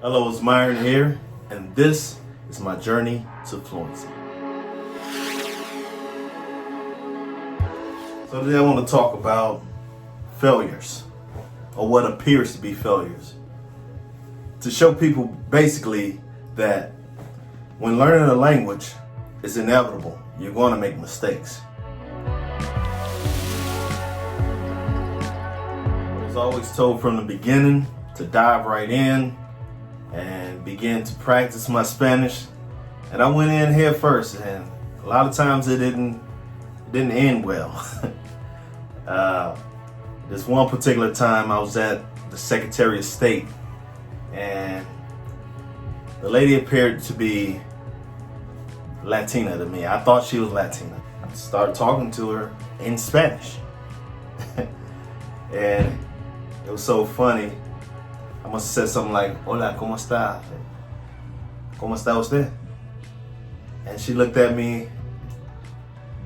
Hello, it's Myron here, and this is my journey to fluency. So today I want to talk about failures, or what appears to be failures. To show people basically that when learning a language, it's inevitable. You're going to make mistakes. I was always told from the beginning to dive right in and begin to practice my Spanish. And I went in head first, and a lot of times it didn't end well. This one particular time I was at the Secretary of State, and the lady appeared to be Latina to me. I thought she was Latina. I started talking to her in Spanish. And it was so funny. I must have said something like, "Hola, ¿cómo está? ¿Cómo está usted?" And she looked at me.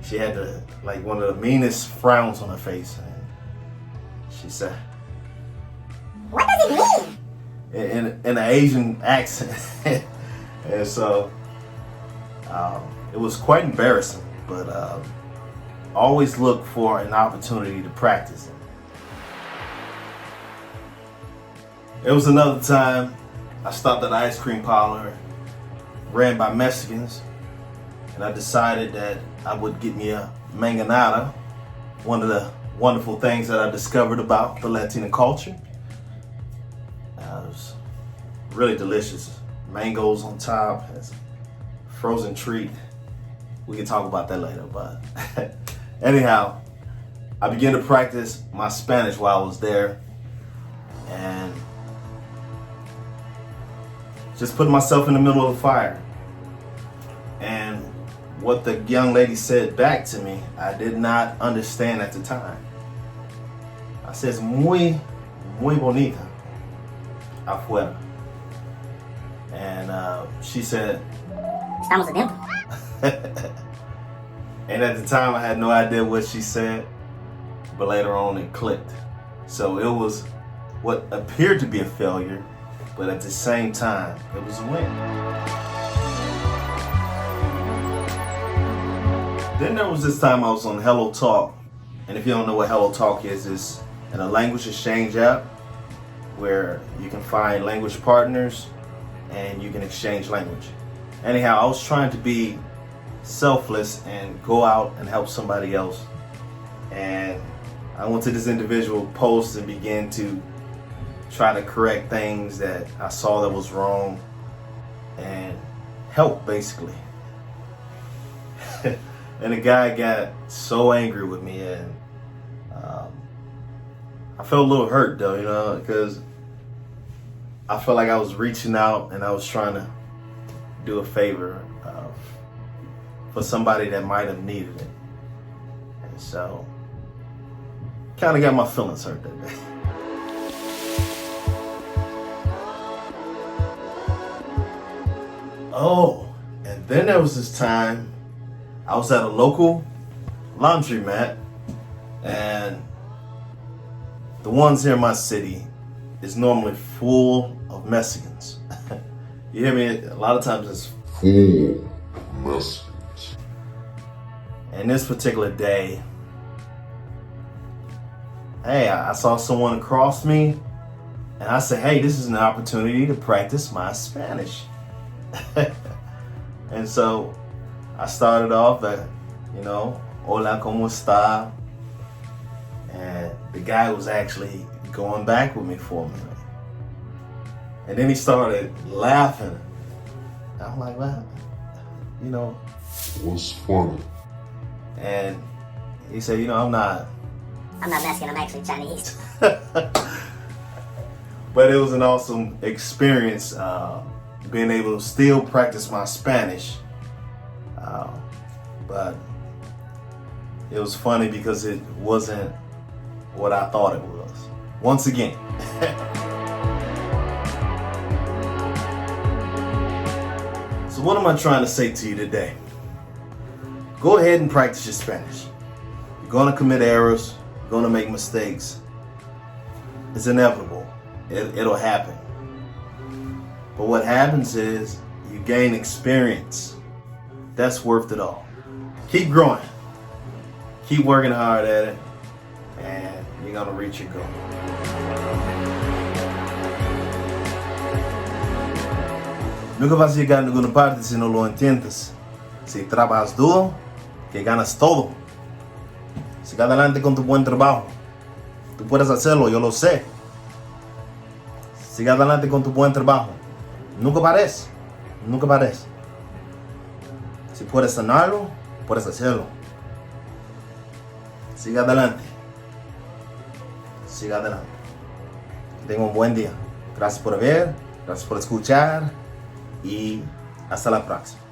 She had one of the meanest frowns on her face. And she said, "What does it mean?" In an Asian accent. And so it was quite embarrassing, but always look for an opportunity to practice it. It was another time I stopped at an ice cream parlor ran by Mexicans, and I decided that I would get me a mangonada, one of the wonderful things that I discovered about the Latina culture. It was really delicious. Mangoes on top, it's a frozen treat. We can talk about that later, but anyhow, I began to practice my Spanish while I was there, and just putting myself in the middle of the fire. And what the young lady said back to me, I did not understand at the time. I said, muy bonita afuera. And she said, "Estamos adentro." And at the time I had no idea what she said, but later on it clicked. So it was what appeared to be a failure, but at the same time, it was a win. Then there was this time I was on Hello Talk. And if you don't know what Hello Talk is, it's a language exchange app where you can find language partners and you can exchange language. Anyhow, I was trying to be selfless and go out and help somebody else. And I went to this individual post and began to try to correct things that I saw that was wrong and help, basically. And the guy got so angry with me, and I felt a little hurt though, because I felt like I was reaching out and I was trying to do a favor for somebody that might have needed it. And so kind of got my feelings hurt that day. Oh, and then there was this time I was at a local laundromat, and the ones here in my city is normally full of Mexicans. You hear me? A lot of times it's full of Mexicans. And this particular day, hey, I saw someone across me, and I said, "Hey, this is an opportunity to practice my Spanish." And so I started off at, "Hola, ¿cómo está?" And the guy was actually going back with me for a minute. And then he started laughing. I'm like, "What? What's funny?" And he said, "I'm not Mexican, I'm actually Chinese." But it was an awesome experience, being able to still practice my Spanish. But it was funny because it wasn't what I thought it was. Once again. So what am I trying to say to you today? Go ahead and practice your Spanish. You're going to commit errors. You're going to make mistakes. It's inevitable. It'll happen. But what happens is you gain experience. That's worth it all. Keep growing. Keep working hard at it, and you're gonna reach your goal. Nunca vas a llegar a ninguna parte si no lo entiendes. Si trabajas duro, que ganas todo. Siga adelante con tu buen trabajo. Tú puedes hacerlo, yo lo sé. Siga adelante con tu buen trabajo. Nunca pares. Nunca pares. Si puedes sanarlo, puedes hacerlo. Siga adelante. Siga adelante. Tenga un buen día. Gracias por ver, gracias por escuchar y hasta la próxima.